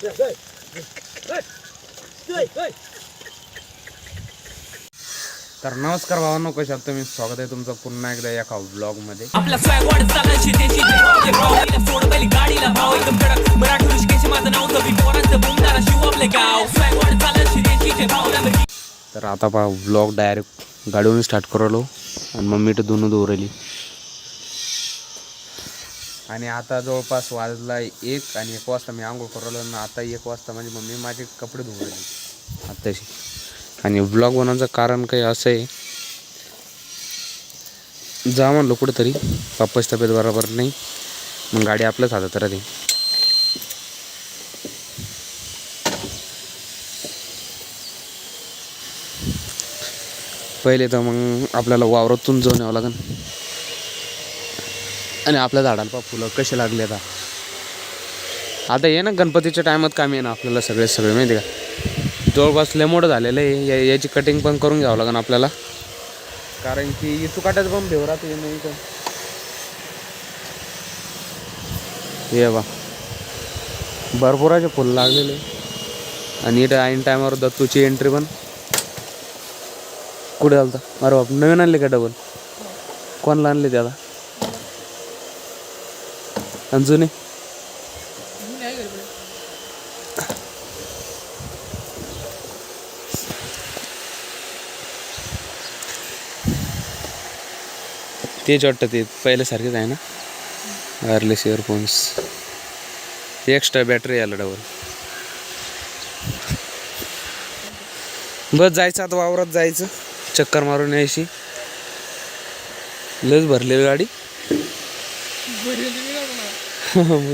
तर नमस्कार भावांनो, कशा आहात तुम्ही? स्वागत आहे तुमचं पुन्हा एकदा एका व्लॉग मध्ये. तर आता पहा व्लॉग डायरेक्ट गाडीवरून स्टार्ट करलो आणि मम्मी तर दोन राहिली. आणि आता जवळपास वाजला 1 आणि 1 वाजता मी आंघोळ करलो आणि आता 1 वाजता म्हणजे मम्मी माझे कपडे धुवून राहिली आत्ताशी. आणि व्लॉग बनवायचं कारण काही असं आहे, जा म्हणलो कुठंतरी, पप्पाची तब्येत बरोबर नाही, मग गाडी आपल्याच हातात राहते. पहिले तर मग आपल्याला वावरातून जाऊन यावं लागेल. आणि आपल्या झाडाला पा फुलं कसे लागले आता ये ना गणपतीच्या टायमात कामी आहे ना आपल्याला सगळे माहिती का. जवळपास लय मोठं झालेलं आहे, याची कटिंग पण करून घ्यावं लागेल आपल्याला, कारण की इथू काट्याचं पण भेवरात ये नाही. ये बा भरपुराचे फुल लागलेले. आणि इथं ऐन टायमावर दत्तूची एंट्री पण. कुठे आलता? अरे बाप, नवीन आणले का डबल? कोणाला आणले ते आता? आणि जुने तेच वाटतं, ते पहिल्यासारखेच आहे ना. वायरलेस इयरफोन्स, एक्स्ट्रा बॅटरी आलं डबल. बस जायचं आता वावरात, जायचं चक्कर मारून यायची. लस भरलेली गाडी.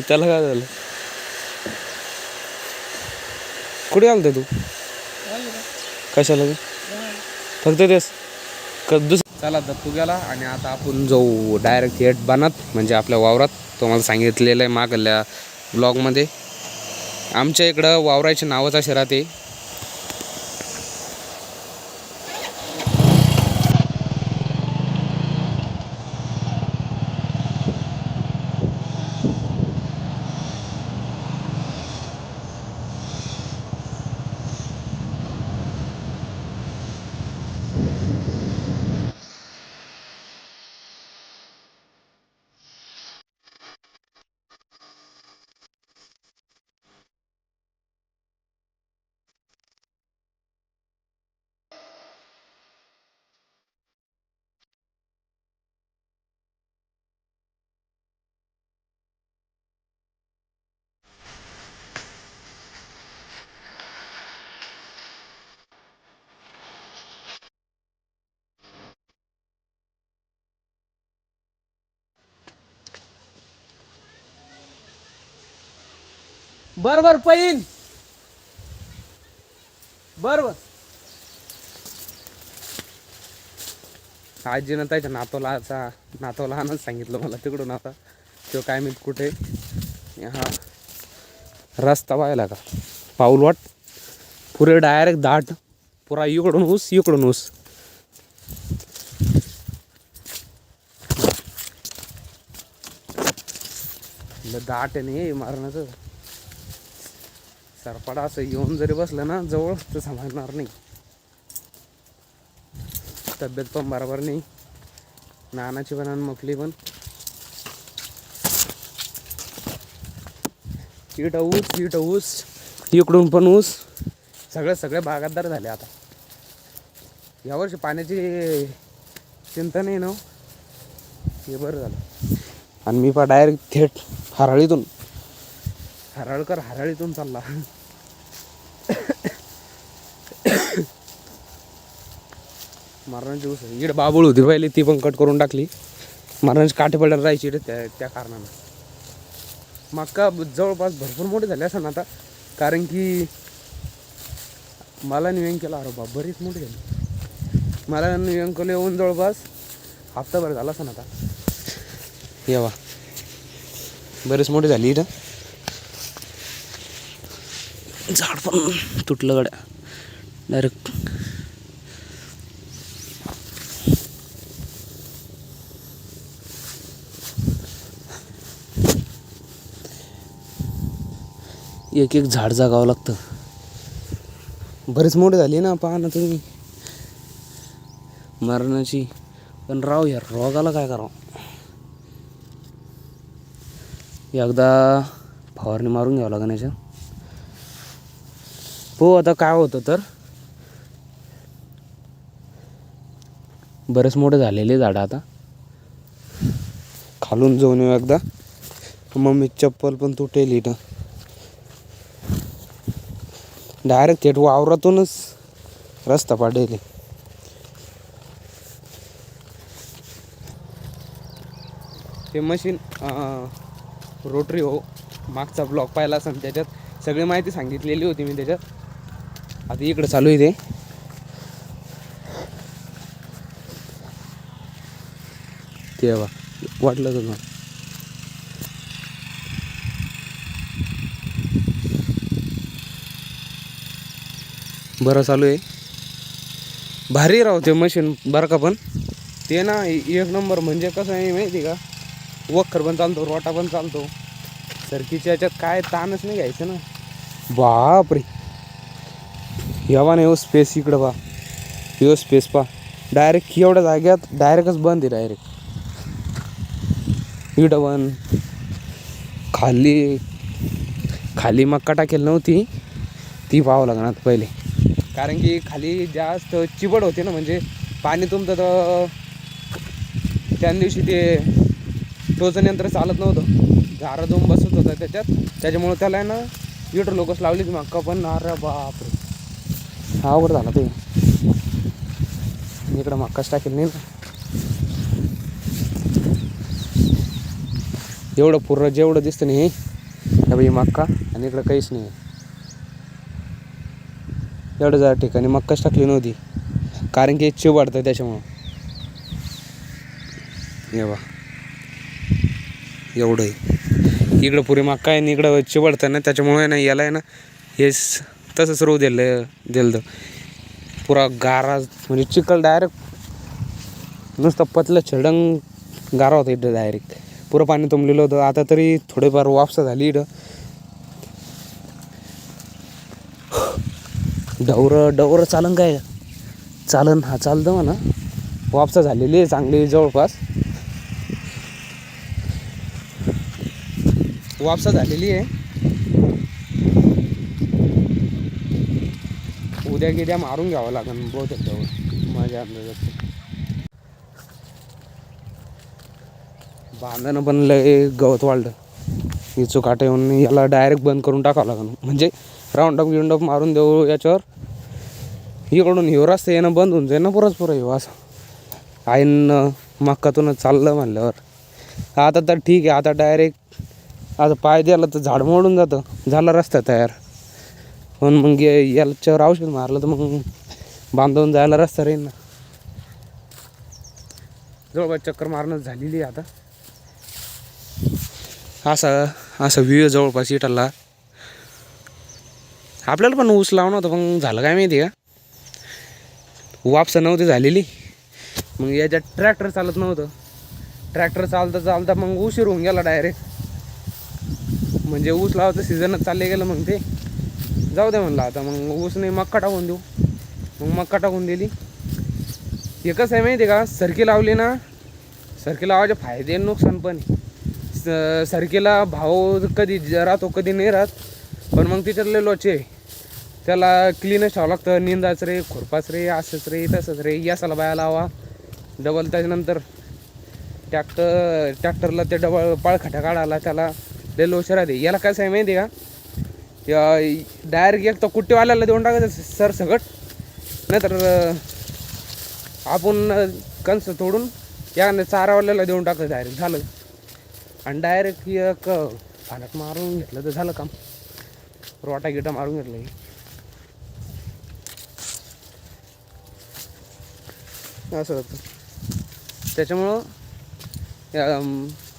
त्याला काय झालं? कुठे आलता तू? कशाला तू? फक्त तेच चला दत्तू गेला. आणि आता आपण जाऊ डायरेक्ट थेट बनत, म्हणजे आपल्या वावरात. तुम्हाला सांगितलेलं आहे मागल्या ब्लॉगमध्ये, आमच्या इकडं वावराच्या नावाचा असे राहते. बर पैन बर. आजीनं त्याच्या नातवला आणच सांगितलं मला तिकडून. आता तो काय मी कुठे, हा रस्ता पाहिला का? पाऊलवाट पुरे डायरेक्ट दाट, पुरा इकडून ऊस. दाट आहे नाही मारण्याचं. सरपाडा असं येऊन जरी बसलं ना जवळ तर समजणार नाही. तब्येत पण बरोबर नाही, नानाची पण आणि मफली पण. इट ऊस इकडून पण ऊस. सगळे बागायतदार झाले आता. यावर्षी पाण्याची चिंता नाही ना, हे बरं झालं. आणि मी डायरेक्ट थेट हराळीतून चालला. मारणाची ऊस इकडे बाबूळ होती पाहिली, ती पण कट करून टाकली. मारणाची काठी पडायला राहायची इकडे, त्या कारणानं. मका जवळपास भरपूर मोठे झाले असं ना आता, कारण की मला निवेंग केला. अरे बाबा बरीच मोठी झाली. मला निवेंग केलं येऊन जवळपास हप्ताभर झाला असं ना आता. येवा बरेच मोठी झाली इथं. झाड पण तुटलं गड्या डायरेक्ट. एक एक झाड जागावं लागतं. बरेच मोठे झाले ना, पहा ना तुम्ही मरणाची. पण राव यार रोगाला काय करावं. एकदा फवारणी मारून घ्यावं लागेल याच्या. हो आता काय होतं तर बरेच मोठे झालेले झाडं आता. खालून जाऊन येऊ एकदा. मम्मी चप्पल पण तुटेल इथं. डायरेक्ट थेट वावरातूनच रस्ता पाडेल. ते मशीन रोटरी हो, मागचा ब्लॉक पाहिला असं त्याच्यात सगळी माहिती सांगितलेली होती मी त्याच्यात. आता इकडं चालू आहे ते. तेव्हा वाटलं तुला बरं चालू आहे. भारी राव ते मशीन बरं का. पण ते ना एक नंबर. म्हणजे कसं आहे माहिती का, वखर पण चालतो, रोटा पण चालतो. सरकीच्या याच्यात काय ताणच नाही घ्यायचं ना. बापरे यावा नाही हो स्पेस. इकडं पा यो स्पेस पा. डायरेक्ट एवढ्या जाग्यात डायरेक्टच बंद आहे. डायरेक्ट इकडं बंद. खाली मक्का टाकेल नव्हती ती पाहावं लागणार पहिले. कारण की खाली जास्त चिबड होते ना. म्हणजे पाणी तुमचं तर त्या दिवशी ते टोचन यंत्र चालत नव्हतं. झारा जाऊन बसत होता त्याच्यात. त्याच्यामुळं त्याला आहे ना इकडं लोकच लावली ती मक्का. पण अरे बापरे आवड झाला ते. इकडं मक्काच टाकेल नाही ना. एवढं पूर्ण जेवढं दिसतं नाही हे मक्का. आणि इकडं काहीच नाही. एवढं जा ठिकाणी मक्काच टाकली नव्हती. कारण की चिबडतं त्याच्यामुळं. येवा एवढं आहे. इकडं पुरी मक्का आहे आणि इकडं चिबडतं ना. त्याच्यामुळे ना याला आहे ना हे तसंच रोव दिलं पुरा गारा. म्हणजे चिखल डायरेक्ट नुसतं पतलं छडंग गारा होतं इथं. डायरेक्ट पुरं पाणी तुंबलेलं होतं. आता तरी थोडेफार वापसा झाली इथं. डवरं चालन काय चालन. हा चालतं म्हणा. वापसा झालेली आहे चांगली. जवळपास वापसा झालेली आहे. उद्या मारून घ्यावं लागेल बहुतेक डवरं माझ्या अंदाजात. बांधणं पण लय गवत वाढलं. इचू काटे येऊन याला डायरेक्ट बंद करून टाकावं लागेल. म्हणजे राऊंडअप मारून देऊ याच्यावर. इकडून हिव रस्ता येणं बंद होऊन जाईल ना पुरं हिव असं. आईन मक्कातूनच चाललं म्हणल्यावर आता तर ठीक आहे. आता डायरेक्ट आता पाय द्यायला तर झाड मोडून जातं. झाला रस्ता तयार. पण मग याच्यावर औषध मारलं तर मग बांधवून जायला रस्ता राहील ना. जवळपास चक्कर मारणं झालेली आता. असा व्ह्यू जवळपास इटाला. आपल्याला पण ऊस लावणं होतं पण झालं काय माहिती का, वापसा नव्हती झालेली. मग याच्यात ट्रॅक्टर चालत नव्हतं. ट्रॅक्टर चालता मग उशीर होऊन गेला डायरेक्ट. म्हणजे ऊस लावायचं सीझनच चालले गेलं. मग ते जाऊ दे म्हणलं आता. मग ऊसने मक्का टाकून देऊ. मग मक्का टाकून दिली. हे कसं आहे माहिती का, सरकी लावली ना. सरकी लावायचे फायदे नुकसान पण. सरकीला भाव कधी राहतो कधी नाही राहत. पण मग तिच्यातले लोचे त्याला क्लीनच ठेवावं लागतं. निंदाच रे, खुरपाच रे, असंच रे, तसंच रे. यासाला बाया लावा डबल. त्याच्यानंतर ट्रॅक्टरला ते डबल पाळखट्या काढायला त्याला लय लोच राहते. याला कसं आहे माहिती का, डायरेक्ट एक तर कुट्टीवाल्याला देऊन टाकायचं सर सगट. नाहीतर आपण कणसं तोडून याने चारावाल्याला देऊन टाकायचं डायरेक्ट. झालं. आणि डायरेक्ट एक फानक मारून घेतलं तर झालं काम. रोटा गिटा मारून घेतलं असं होतं. त्याच्यामुळं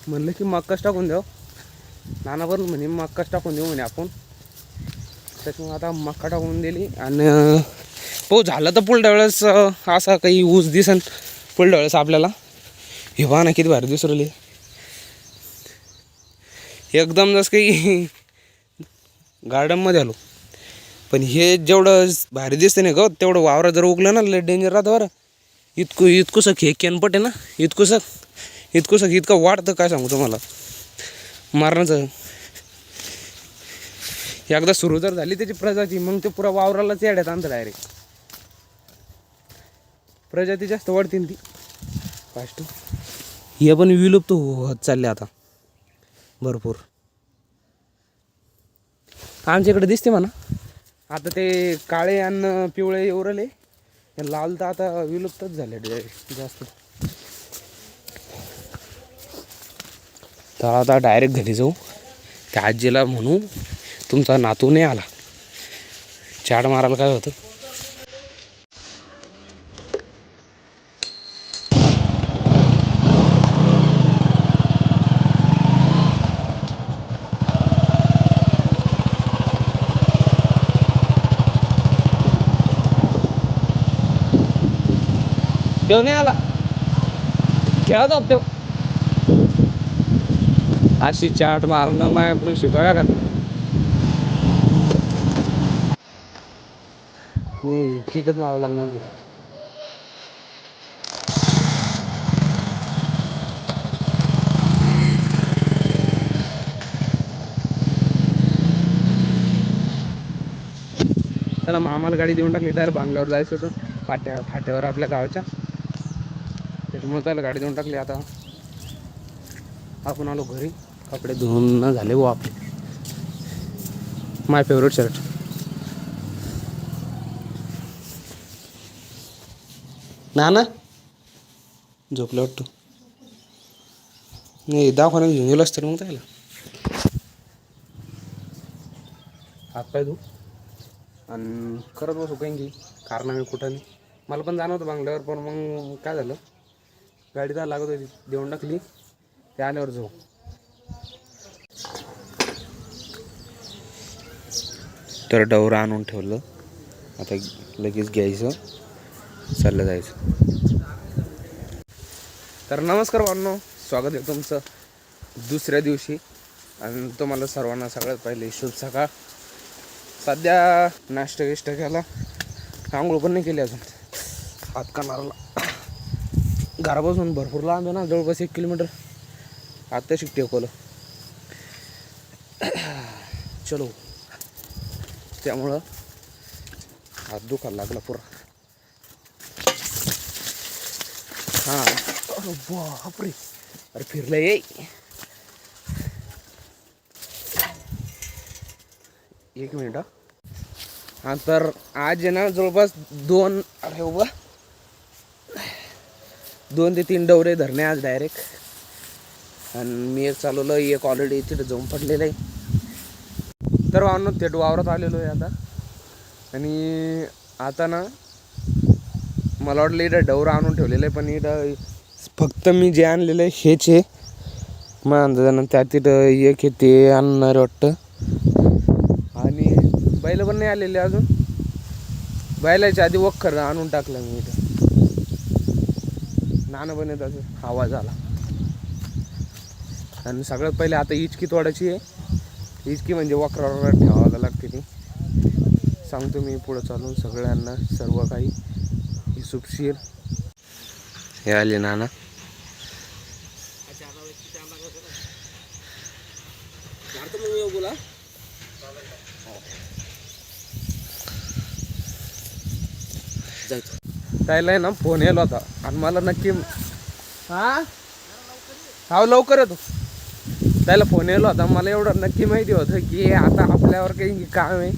म्हणलं की मक्काच टाकून द्यावं. नाना पण म्हणे मक्काच टाकून देऊ म्हणे आपण. त्याच्यामुळे आता मक्का टाकून दिली. आणि हो झालं तर पुढल्या वेळेस असा काही ऊस दिसन पुढल्या वेळेस आपल्याला. हे पहा ना किती भारी दिसू राहिली एकदम. जसं काही गार्डनमध्ये आलो. पण हे जेवढं भारी दिसतं नाही गं तेवढं वावरा जर उगलं ना लय डेंजर राहतं बरं. इतकुसं हे केनपट आहे ना, इतकुसं इतकं वाढतं काय सांगू तुम्हाला. मारण्याचं एकदा सुरू जर झाली त्याची प्रजाती मग ते पुरा वावरालाच येड्यात आणतं डायरेक्ट. प्रजाती जास्त वाढतील ती फास्ट. हे पण विलुप्त होत चालले आता भरपूर. आमच्याकडे दिसते म्हणा आता ते काळे आणि पिवळे उरले, लाल तर आता विलुप्तच झाले जास्त. तर आता डायरेक्ट घरी जाऊ. त्या आजीला म्हणू तुमचा नातू नाही आला, चाड मारायला काय होतं. तो नाही आला, खेळत होत तो. अशी चाट मारणं माय पण शिकवाया का नाही, ठीकच मारावं लागणार. त्याला मामाला गाडी देऊन टाकली, डायरेक्ट बांगल्यावर जायचं होतं फाट्यावर आपल्या गावाच्या. त्याच्यामुळे त्याला गाडी देऊन टाकली. आता आपण आलो घरी. कपडे धुवून झाले व आपले. माय फेवरेट शर्ट. ना झोपलं वाटतं. नाही दवाखान्यात घेऊन गेलो असतं मग त्याला. हातपाय धू आणि करत बसू काही की कारण आम्ही कुठं नाही. मला पण जाणं होतं बांगल्यावर, पण मग काय झालं गाडी तर लागत होती देऊन टाकली. ते आल्यावर जाऊ. तर डवरा आणून ठेवलं, आता लगेच घ्यायचं चाललं जायचं. तर नमस्कार भावांनो, स्वागत आहे तुमचं दुसऱ्या दिवशी. आणि तुम्हाला सर्वांना सगळ्यात पहिले शुभ सकाळ. सध्या नाश्ता विष्टा केला, आंघोळ पण नाही केली अजून. हात कानाला घरापासून भरपूर लांब आहे ना, जवळपास 1 किलोमीटर. आता शिक टेकवलं चलो, त्यामुळं हात दुखायला लागला पुरा. हां बापरे, अरे फिरलं ये. एक मिनिट. हां तर आज आहे ना जवळपास 2 ते 3 डवरे धरणे आज डायरेक्ट. आणि मी एक चालवलं, एक ऑलरेडी तिथं जाऊन पडलेलं आहे. तर वावरत थेट वावरात आलेलो आहे आता. आणि आता ना मला वाटलं इथं डवरा आणून ठेवलेलं आहे, पण इथं फक्त मी जे आणलेलं आहे हेच आहे. मग अंदाजानं त्या तिथं एक हे ते आणणार वाटतं. आणि बैल पण नाही आलेले अजून. बैलाच्या आधी वखर आणून टाकलं मी इथं. नाणं पण येत असं आवाज आला. आणि सगळ्यात पहिले आता इचकी तोडायची आहे. इचकी म्हणजे वखरावर ठेवायला लागते ती. सांगतो मी पुढं चालून सगळ्यांना सर्व काही हिशोबशीर. हे आले नाना. त्याला ना फोन येलो होता आणि मला नक्की हा लवकर येतो. त्याला फोन येलो होता, मला एवढं नक्की माहिती होतं की आता आपल्यावर काही काम आहे.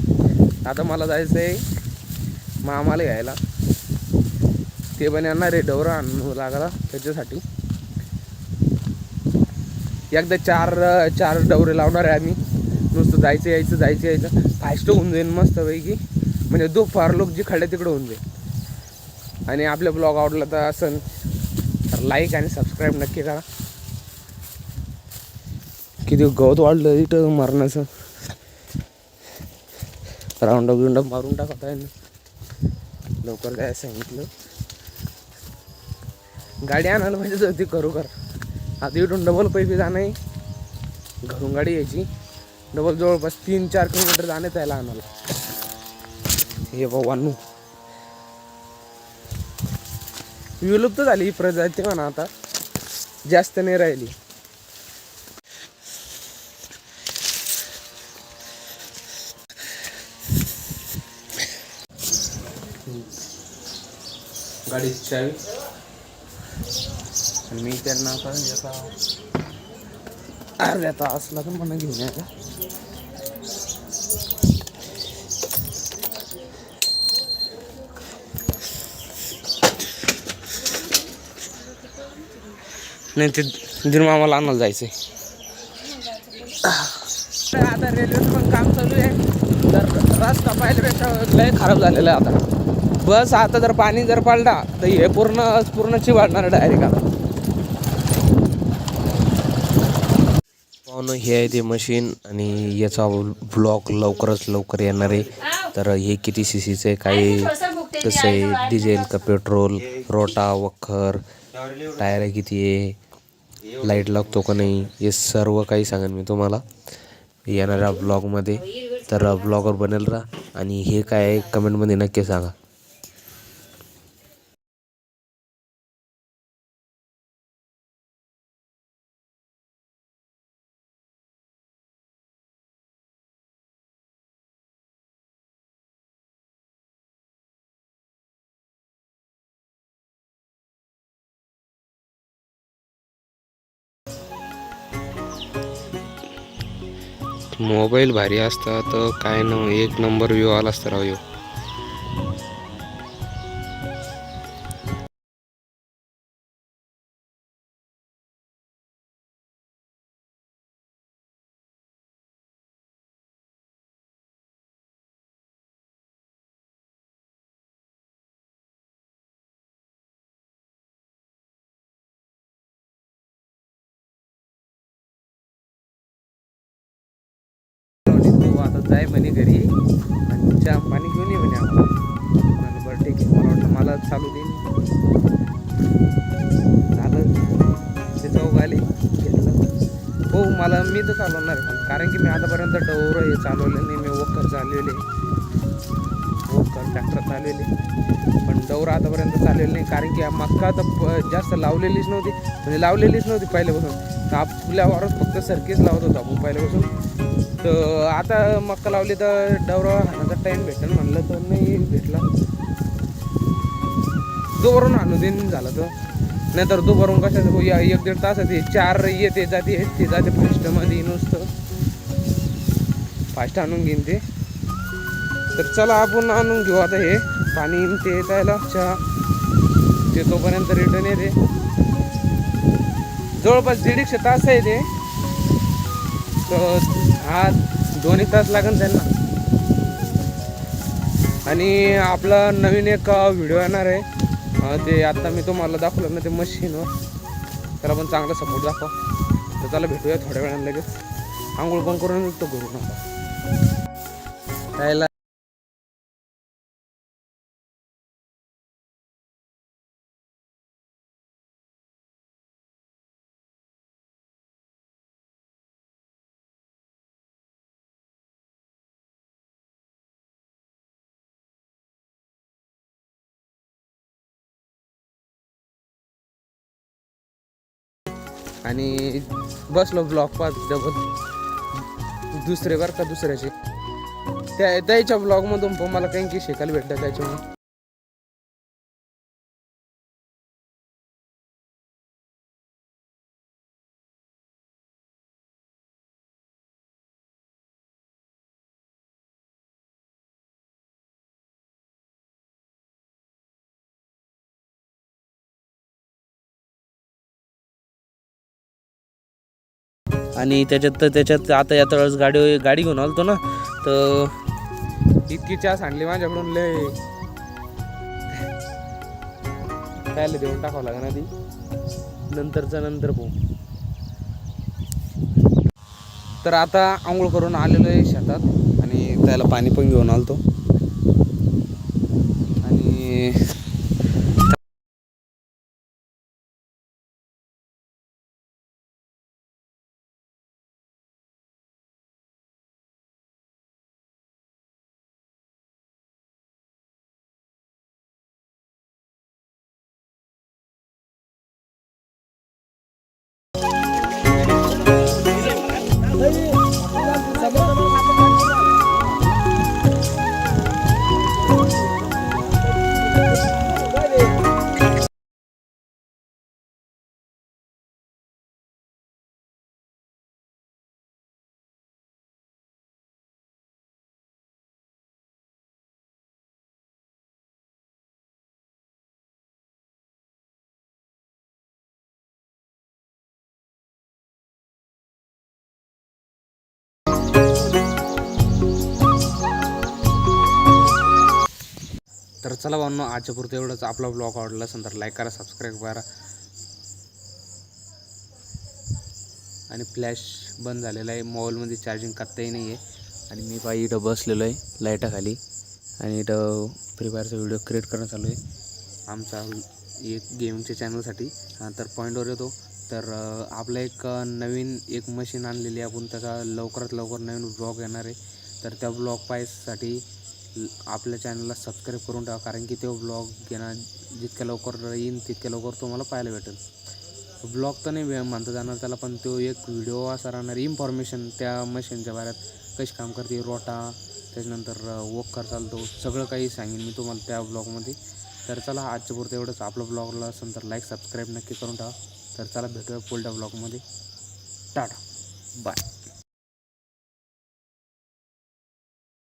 आता मला जायचं आहे मामाला घ्यायला. ते पण येणार आहे, डवरा आणू लागला त्याच्यासाठी. एकदा चार डवरे लावणार आहे आम्ही. नुसतं जायचं यायचं फास्ट होऊन जाईल मस्तपैकी. म्हणजे दुपार लोक जी खड्या तिकडं होऊन जाईल. आणि आपल्या ब्लॉग आवडला तर असेल तर लाईक आणि सबस्क्राईब नक्की करा. किती गवत वाढलं इथं मारण्याचं. राऊंड मारून टाकत आहे ना, लवकर जायला सांगितलं. गाडी आणायला पाहिजे होती खरोखर. आता इथून डबल पैसे जाणं आहे, घरून गाडी यायची. डबल जवळपास 3-4 किलोमीटर जाण्यात यायला आम्हाला. हे भावांनो विलुप्त झाली ही प्रजाती म्हणा, आता जास्त नाही राहिली. गाडीची चावी मी त्यांना आता अर्ध्या तास लागून मला घेऊन यायला. नाही ते दिनमामाला आणायला जायचंय. आता रेल्वेचं पण काम चालू आहे, तर रस्ता पाहिल्यापेक्षा लय खराब झालेला आहे आता. बस आता जर पाणी जर पडला तर हे पूर्ण चिवाडणार डायरेक्ट. आता पाहुणं हे आहे ते मशीन आणि याचा ब्लॉग लवकरच लवकर येणार आहे. तर हे किती सीसीचं आहे, काय कसं आहे, डिझेल का पेट्रोल, रोटा वखर, टायर किती आहे, लाईट लागतो का नाही, हे सर्व काही सांगेन मी तुम्हाला येणाऱ्या ब्लॉगमध्ये. तर ब्लॉगर बनेल राहा आणि हे काय आहे कमेंटमध्ये नक्की सांगा. मोबाईल भारी असता तर काय न एक नंबर व्ह्यू आला असता राव. आता जाय म्हणे घरी आणि चहा पाणी घेऊन ये म्हणे आम्हाला. बरं ठीक आहे, मला वाटलं मला चालू देईन. झालं ते चौक आले घेतलं. हो मी तर चालवणार आहे पण, कारण की मी आतापर्यंत डोर हे चालवले नाही. मी वखर चालवले, वखर ट्रॅक्टर चालवले, पण डोर आतापर्यंत चालवले नाही. कारण की मक्का तर जास्त लावलेलीच नव्हती, म्हणजे लावलेलीच नव्हती पहिल्यापासून. तर आपल्या वावरात फक्त सरकीच लावत होतो आपण पहिल्यापासून. तर आता मक्का लावली तर डवरा हाणाचा टाईम भेटेल म्हणलं तर नाही भेटला. दुपारून आणू देईन झालं तर, नाहीतर दुपारून कशाचं 1-1.5 तासात 4 येते जाते ते जाते फास्टमध्ये नुसतं फास्ट आणून घेईन ते. तर चला आपण आणून घेऊ आता हे पाणी ते येतायला चहा ते तोपर्यंत रिटर्न येते. जवळपास 150 तास आहे ते, तर हा 2 तास लागेल त्यांना. आणि आपला नवीन एक व्हिडिओ येणार आहे, ते आता मी तुम्हाला दाखवलं ना ते मशीनवर, त्याला पण चांगला सपोर्ट दाखवा. तर त्याला भेटूया थोड्या वेळाने लगेच. आंघोळ पण करून तो घरून आता यायला. आणि बसलो ब्लॉग पाच डबल दुसरे बरं का, दुसऱ्याचे त्याच्या ब्लॉगमधून पण मला काही शिकायला भेटतं त्याच्यामुळे. आणि त्याच्यात आता या तळस गाडी घेऊन आलतो ना, तर इतकी चहा सांडली माझ्याकडून लय. त्याला देऊन टाकावं लागेल आधी, नंतर भाऊ. तर आता आंघोळ करून आलेलो आहे शेतात आणि त्याला पाणी पण घेऊन आलतो. आणि तर चला भावनो, आजच्या पुरतं एवढंच. आपला ब्लॉग आवडला असेल तर लाईक करा, सबस्क्राईब करा. आणि फ्लॅश बंद झालेला आहे, मोबाईलमध्ये चार्जिंग करताही नाही आहे. आणि मी बाई इथं बसलेलो आहे लाईटाखाली आणि इथं फ्री फायरचा व्हिडिओ क्रिएट करणं चालू आहे आमचा एक गेमिंगच्या चॅनलसाठी. तर पॉईंटवर येतो. तर आपलं एक नवीन एक मशीन आणलेली आहे आपण, त्याचा लवकरात लवकर नवीन ब्लॉग येणार आहे. तर त्या ब्लॉग पाहायसाठी आपल्या चॅनलला सबस्क्राईब करून ठेवा, कारण की तो ब्लॉग घेणं जितक्या लवकर येईन तितक्या लवकर तुम्हाला पाहायला भेटेल. ब्लॉग तर नाही म्हणता जाणार त्याला, पण तो एक व्हिडिओ असा राहणार, इन्फॉर्मेशन त्या मशीनच्या बाऱ्यात, कशी काम करते, रोटा, त्याच्यानंतर वॉकर चालतो, सगळं काही सांगेन मी तुम्हाला त्या ब्लॉगमध्ये. तर चला, आजच्या पुरतं एवढंच. आपलं ब्लॉगला असेल तर लाईक सबस्क्राईब नक्की करून ठेवा. तर चला, भेटूया पुढल्या ब्लॉगमध्ये. टाटा, बाय.